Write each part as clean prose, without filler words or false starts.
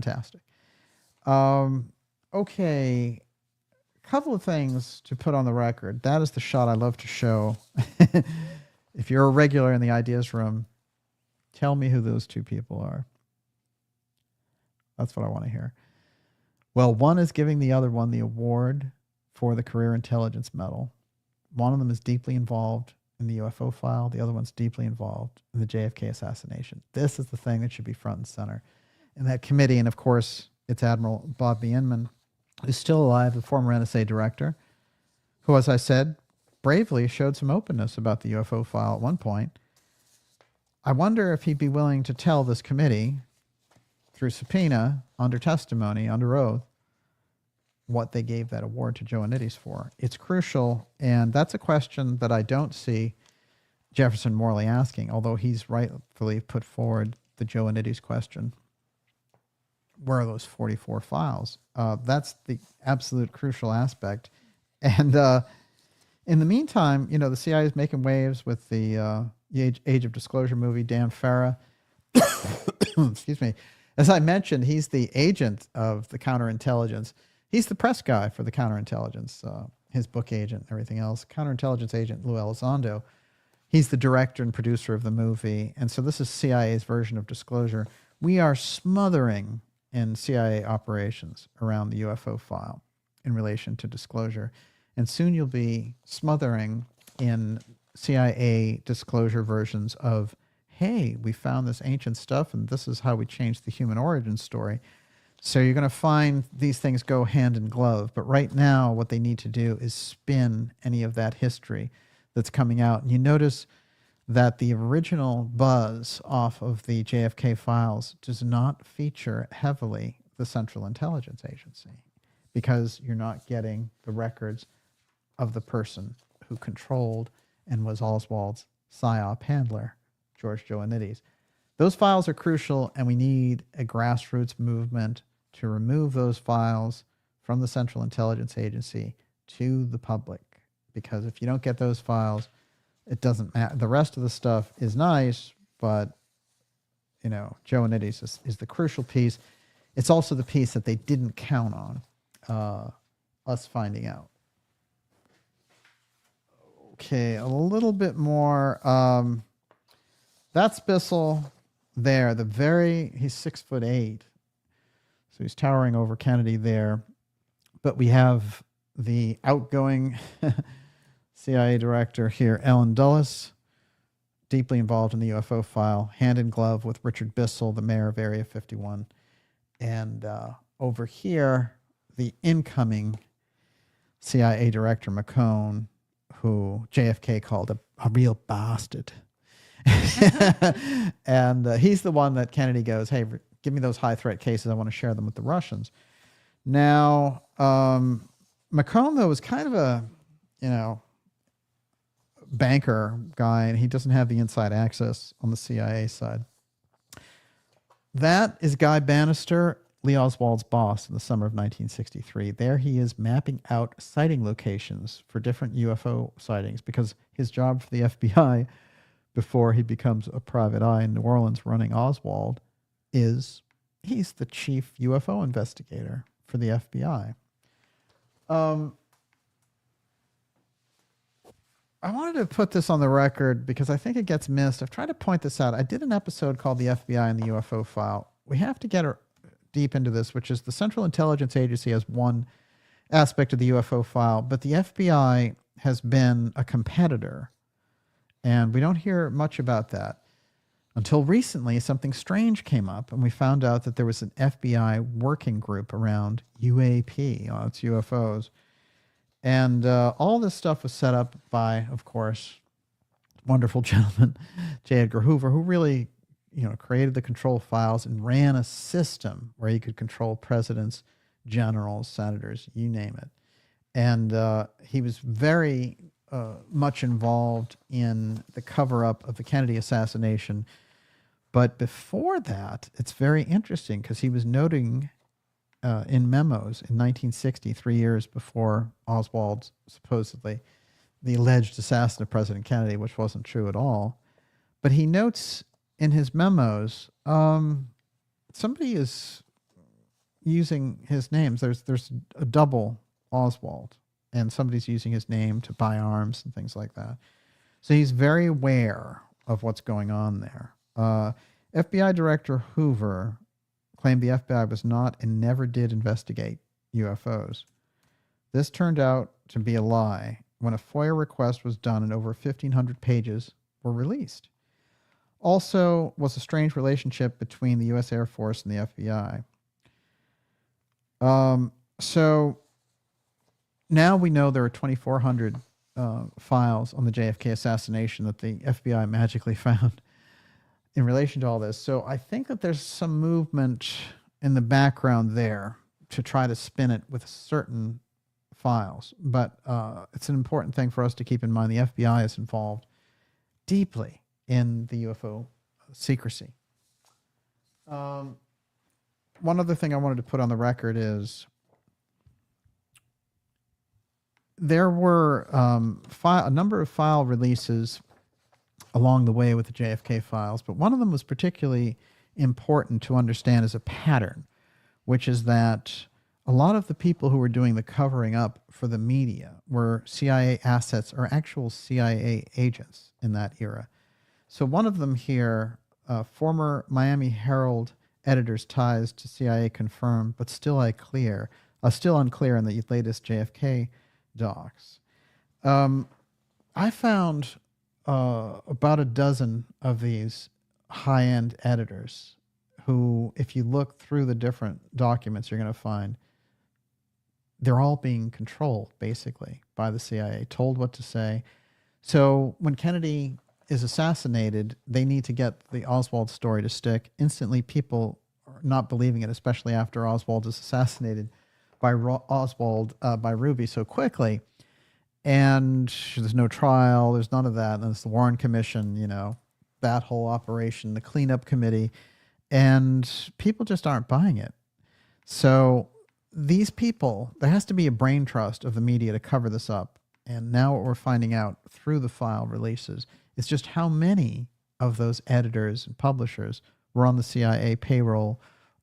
fantastic. Okay, a couple of things to put on the record. That is the shot I love to show. If you're a regular in the ideas room, tell me who those two people are. That's what I want to hear. Well, one is giving the other one the award for the Career Intelligence Medal. One of them is deeply involved in the UFO file. The other one's deeply involved in the JFK assassination. This is the thing that should be front and center in that committee. And of course, it's Admiral Bob B. Inman, who's still alive, the former NSA director, who, as I said, bravely showed some openness about the UFO file at one point. I wonder if he'd be willing to tell this committee, through subpoena, under testimony, under oath, what they gave that award to Joannides for. It's crucial, and that's a question that I don't see Jefferson Morley asking, although he's rightfully put forward the Joannides question. Where are those 44 files? That's the absolute crucial aspect. And in the meantime, you know, the CIA is making waves with the Age of Disclosure movie, Dan Farah. Excuse me. As I mentioned, he's the agent of the counterintelligence. He's the press guy for the counterintelligence, his book agent and everything else. Counterintelligence agent Lou Elizondo. He's the director and producer of the movie. And so this is CIA's version of Disclosure. We are smothering in CIA operations around the UFO file in relation to Disclosure. And soon you'll be smothering in CIA Disclosure versions of, hey, we found this ancient stuff and this is how we changed the human origin story. So you're going to find these things go hand in glove. But right now, what they need to do is spin any of that history that's coming out. And you notice that the original buzz off of the JFK files does not feature heavily the Central Intelligence Agency, because you're not getting the records of the person who controlled and was Oswald's PSYOP handler, George Joannides. Those files are crucial, and we need a grassroots movement to remove those files from the Central Intelligence Agency to the public. Because if you don't get those files, it doesn't matter. The rest of the stuff is nice, but, you know, Joannides is the crucial piece. It's also the piece that they didn't count on us finding out. Okay, a little bit more. That's Bissell there. He's 6'8", so he's towering over Kennedy there. But we have the outgoing CIA director here, Allen Dulles, deeply involved in the UFO file, hand in glove with Richard Bissell, the mayor of Area 51. And over here, the incoming CIA director, McCone, who JFK called a real bastard. And he's the one that Kennedy goes, hey, give me those high threat cases. I want to share them with the Russians. Now, McCone, though, is kind of a, you know, banker guy, and he doesn't have the inside access on the CIA side. That is Guy Bannister, Lee Oswald's boss in the summer of 1963. There he is mapping out sighting locations for different UFO sightings, because his job for the FBI, before he becomes a private eye in New Orleans running Oswald, is he's the chief UFO investigator for the FBI. I wanted to put this on the record because I think it gets missed. I've tried to point this out. I did an episode called The FBI and the UFO File. We have to get deep into this, which is the Central Intelligence Agency as one aspect of the UFO file, but the FBI has been a competitor, and we don't hear much about that. Until recently, something strange came up, and we found out that there was an FBI working group around UAP, it's UFOs. And all this stuff was set up by, of course, wonderful gentleman, J. Edgar Hoover, who really, you know, created the control files and ran a system where you could control presidents, generals, senators, you name it. And he was very much involved in the cover-up of the Kennedy assassination. But before that, it's very interesting because he was noting in memos in 1960, 3 years before Oswald, supposedly the alleged assassin of President Kennedy, which wasn't true at all. But he notes in his memos, somebody is using his names. There's a double Oswald, and somebody's using his name to buy arms and things like that. So he's very aware of what's going on there. FBI Director Hoover claimed the FBI was not and never did investigate UFOs. This turned out to be a lie when a FOIA request was done and over 1,500 pages were released. Also was a strange relationship between the U.S. Air Force and the FBI. So now we know there are 2,400 files on the JFK assassination that the FBI magically found in relation to all this. So I think that there's some movement in the background there to try to spin it with certain files. But it's an important thing for us to keep in mind. The FBI is involved deeply in the UFO secrecy. One other thing I wanted to put on the record is there were a number of file releases along the way with the JFK files, but one of them was particularly important to understand as a pattern, which is that a lot of the people who were doing the covering up for the media were CIA assets or actual CIA agents in that era. So one of them here, former Miami Herald editor's ties to CIA confirmed, but still unclear in the latest JFK docs. I found about a dozen of these high-end editors who, if you look through the different documents, you're going to find they're all being controlled, basically, by the CIA, told what to say. So when Kennedy is assassinated, they need to get the Oswald story to stick. Instantly, people are not believing it, especially after Oswald is assassinated by by Ruby so quickly. And there's no trial, there's none of that. And there's the Warren Commission, that whole operation, the cleanup committee, and people just aren't buying it. So these people, there has to be a brain trust of the media to cover this up. And now what we're finding out through the file releases is just how many of those editors and publishers were on the CIA payroll,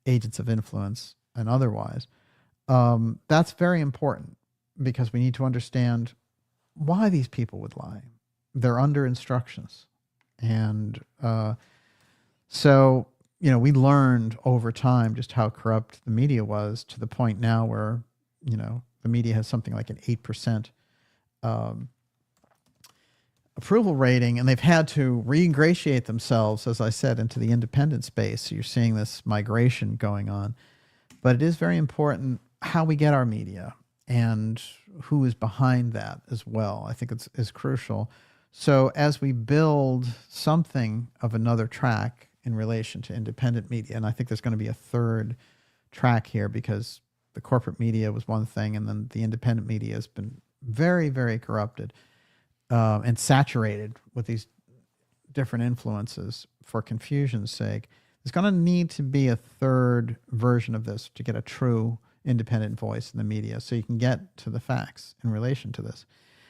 agents of influence, and otherwise. That's very important because we need to understand why these people would lie. They're under instructions. And so, we learned over time just how corrupt the media was, to the point now where, the media has something like an 8% approval rating, and they've had to re-ingratiate themselves, as I said, into the independent space. So you're seeing this migration going on. But it is very important how we get our media and who is behind that as well. I think it's crucial. So as we build something of another track in relation to independent media, and I think there's going to be a third track here, because the corporate media was one thing, and then the independent media has been very, very corrupted and saturated with these different influences for confusion's sake. There's going to need to be a third version of this to get a true independent voice in the media, so you can get to the facts in relation to this.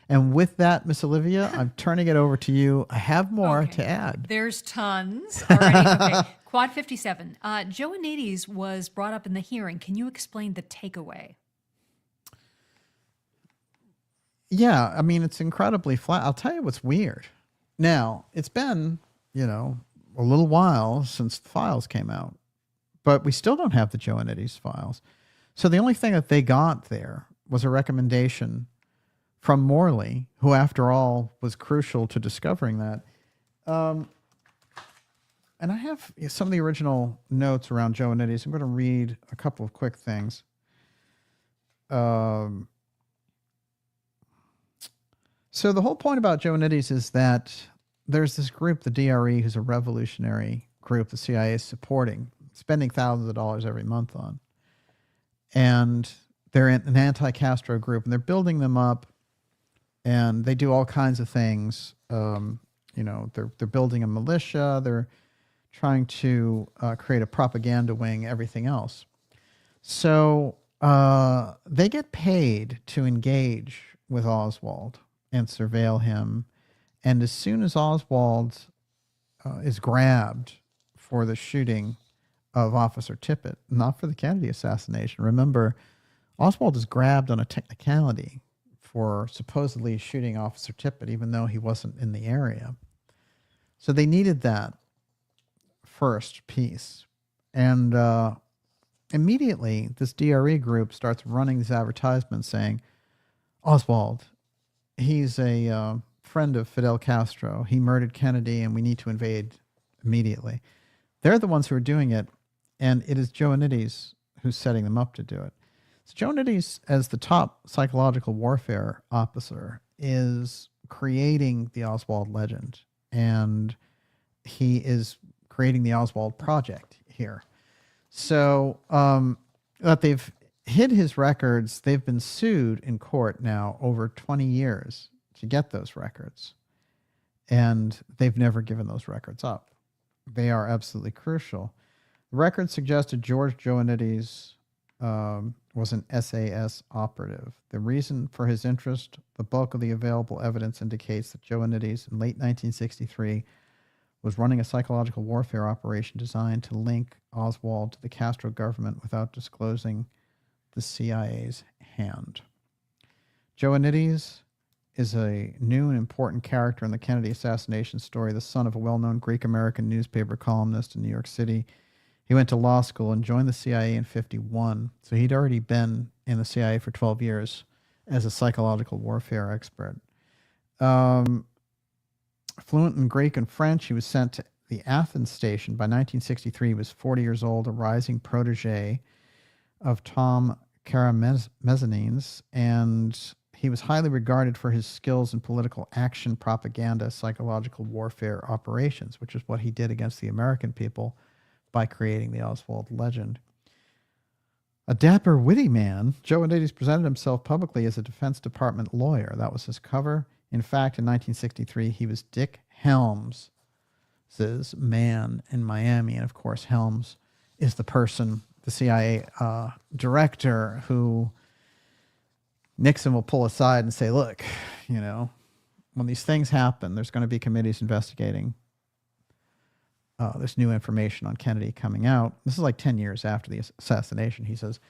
And with that, Miss Olivia, I'm turning it over to you. I have more to add. There's tons already. Okay. Quad 57. Joannides was brought up in the hearing. Can you explain the takeaway? Yeah, I mean, it's incredibly flat. I'll tell you what's weird. Now, it's been, a little while since the files came out, but we still don't have the Joannides files. So the only thing that they got there was a recommendation from Morley, who, after all, was crucial to discovering that. And I have some of the original notes around Joannides. I'm going to read a couple of quick things. So the whole point about Joannides is that there's this group, the DRE, who's a revolutionary group the CIA is supporting, spending thousands of dollars every month on. And they're an anti-Castro group, and they're building them up, and they do all kinds of things. They're building a militia. They're trying to create a propaganda wing, everything else. So they get paid to engage with Oswald and surveil him. And as soon as Oswald is grabbed for the shooting of Officer Tippit, not for the Kennedy assassination. Remember, Oswald is grabbed on a technicality for supposedly shooting Officer Tippit, even though he wasn't in the area. So they needed that first piece. And immediately, this DRE group starts running these advertisements saying, Oswald, he's a friend of Fidel Castro. He murdered Kennedy, and we need to invade immediately. They're the ones who are doing it, and it is Joannides who's setting them up to do it. So Joannides, as the top psychological warfare officer, is creating the Oswald legend, and he is creating the Oswald project here. So that they've hid his records, they've been sued in court now over 20 years to get those records, and they've never given those records up. They are absolutely crucial. The records suggested George Joannides was an SAS operative. The reason for his interest, the bulk of the available evidence indicates that Joannides in late 1963 was running a psychological warfare operation designed to link Oswald to the Castro government without disclosing the CIA's hand. Joannides is a new and important character in the Kennedy assassination story, the son of a well-known Greek-American newspaper columnist in New York City. He went to law school and joined the CIA in 1951, so he'd already been in the CIA for 12 years as a psychological warfare expert. Fluent in Greek and French, he was sent to the Athens station. By 1963, he was 40 years old, a rising protege of Tom Karamezanines, and he was highly regarded for his skills in political action, propaganda, psychological warfare operations, which is what he did against the American people by creating the Oswald legend. A dapper, witty man, Joannides presented himself publicly as a Defense Department lawyer. That was his cover. In fact, in 1963, he was Dick Helms's man in Miami. And of course, Helms is the person, the CIA director, who Nixon will pull aside and say, look, you know, when these things happen, there's going to be committees investigating this new information on Kennedy coming out. This is like 10 years after the assassination. He says,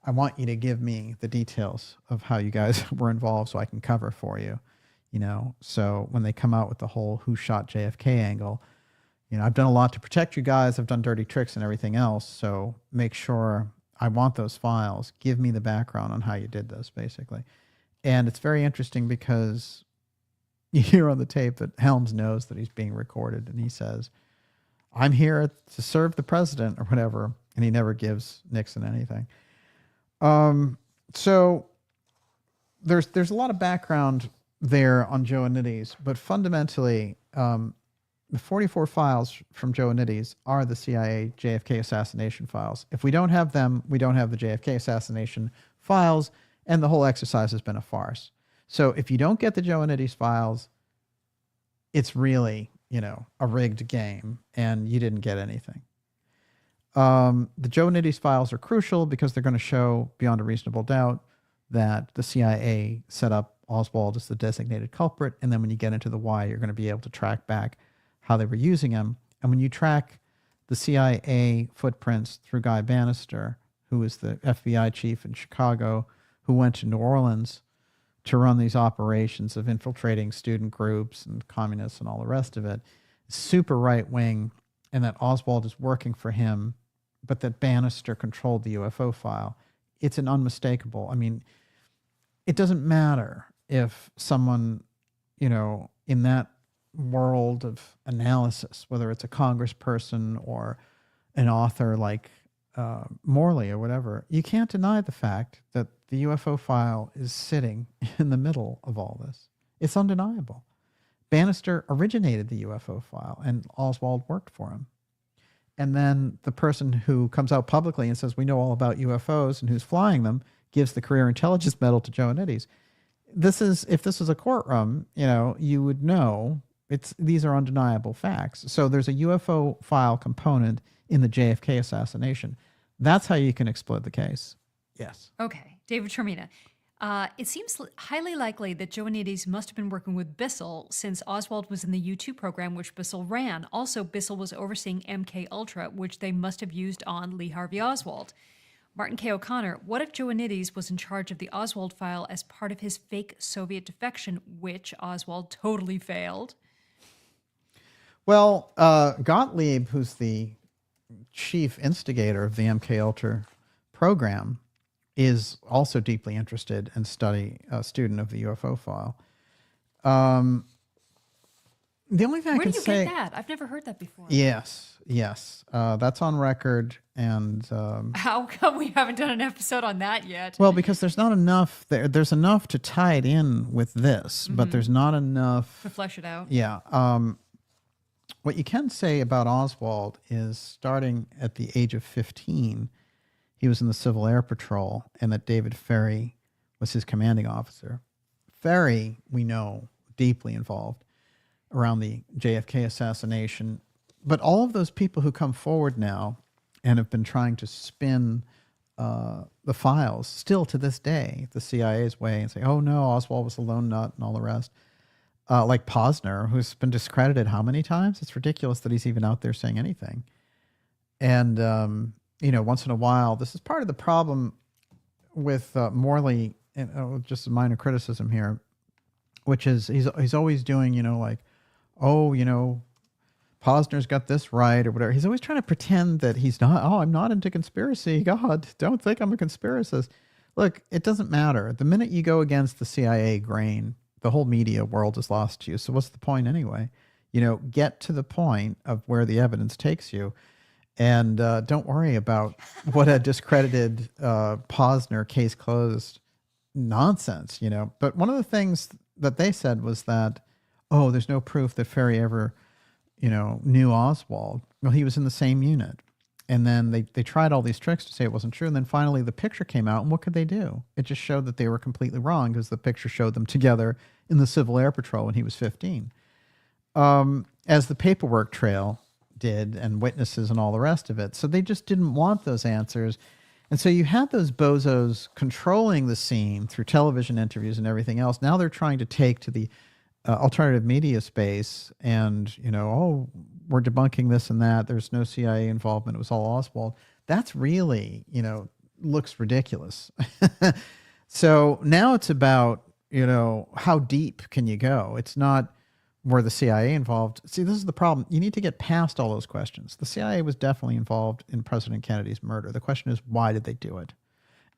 I want you to give me the details of how you guys were involved so I can cover for you. You know, so when they come out with the whole who shot JFK angle, you know, I've done a lot to protect you guys. I've done dirty tricks and everything else. So make sure, I want those files. Give me the background on how you did this, basically. And it's very interesting because you hear on the tape that Helms knows that he's being recorded, and he says, I'm here to serve the president or whatever, and he never gives Nixon anything. So there's a lot of background there on Joannides, but fundamentally, the 44 files from Joannides are the CIA JFK assassination files. If we don't have them, we don't have the JFK assassination files, and the whole exercise has been a farce. So if you don't get the Joannides files, it's really, you know, a rigged game, and you didn't get anything. The Joannides files are crucial because they're going to show beyond a reasonable doubt that the CIA set up Oswald as the designated culprit, and then when you get into the why, you're going to be able to track back how they were using him. And when you track the CIA footprints through Guy Bannister, who was the FBI chief in Chicago, who went to New Orleans to run these operations of infiltrating student groups and communists and all the rest of it, super right-wing, and that Oswald is working for him, but that Bannister controlled the UFO file. It's an unmistakable. I mean, it doesn't matter if someone, you know, in that world of analysis, whether it's a congressperson or an author like Morley or whatever, you can't deny the fact that the UFO file is sitting in the middle of all this. It's undeniable. Bannister originated the UFO file, and Oswald worked for him. And then the person who comes out publicly and says, we know all about UFOs and who's flying them, gives the Career Intelligence Medal to Joannides. If this was a courtroom, you know, you would know these are undeniable facts. So there's a UFO file component in the JFK assassination. That's how you can exploit the case. Yes. Okay. David Termina, It seems highly likely that Joannides must have been working with Bissell since Oswald was in the U-2 program, which Bissell ran. Also, Bissell was overseeing MK Ultra, which they must have used on Lee Harvey Oswald. Martin K. O'Connor, what if Joannides was in charge of the Oswald file as part of his fake Soviet defection, which Oswald totally failed? Well, Gottlieb, who's the chief instigator of the MK Ultra program, is also deeply interested and a student of the UFO file. The only thing I Where can do you say, get that? I've never heard that before. yes, that's on record, and How come we haven't done an episode on that yet? well, because there's not enough there. There's enough to tie it in with this, but there's not enough To flesh it out. Yeah. What you can say about Oswald is starting at the age of 15, he was in the Civil Air Patrol, and that David Ferry was his commanding officer. Ferry, we know, deeply involved around the JFK assassination. But all of those people who come forward now and have been trying to spin the files, still to this day, the CIA's way, and say, oh no, Oswald was a lone nut and all the rest. Like Posner, who's been discredited how many times? It's ridiculous that he's even out there saying anything. And, once in a while, this is part of the problem with Morley, and just a minor criticism here, which is he's always doing, Posner's got this right or whatever. He's always trying to pretend that he's not, I'm not into conspiracy. God, don't think I'm a conspiracist. Look, it doesn't matter. The minute you go against the CIA grain, the whole media world is lost to you. So what's the point anyway? Get to the point of where the evidence takes you. And don't worry about what a discredited Posner case closed nonsense, But one of the things that they said was that, there's no proof that Ferry ever, knew Oswald. Well, he was in the same unit. And then they tried all these tricks to say it wasn't true. And then finally the picture came out, and what could they do? It just showed that they were completely wrong because the picture showed them together in the Civil Air Patrol when he was 15. As the paperwork trail did and witnesses and all the rest of it. So they just didn't want those answers. And so you had those bozos controlling the scene through television interviews and everything else. Now they're trying to take to the alternative media space and, we're debunking this and that. There's no CIA involvement. It was all Oswald. That's really, looks ridiculous. So now it's about, how deep can you go? It's not were the CIA involved. See, this is the problem. You need to get past all those questions. The CIA was definitely involved in President Kennedy's murder. The question is, why did they do it?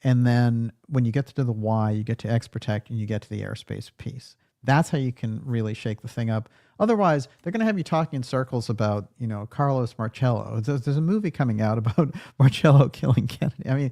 And then when you get to the why, you get to X-Protect and you get to the airspace piece. That's how you can really shake the thing up. Otherwise, they're going to have you talking in circles about, Carlos Marcello. There's a movie coming out about Marcello killing Kennedy. I mean,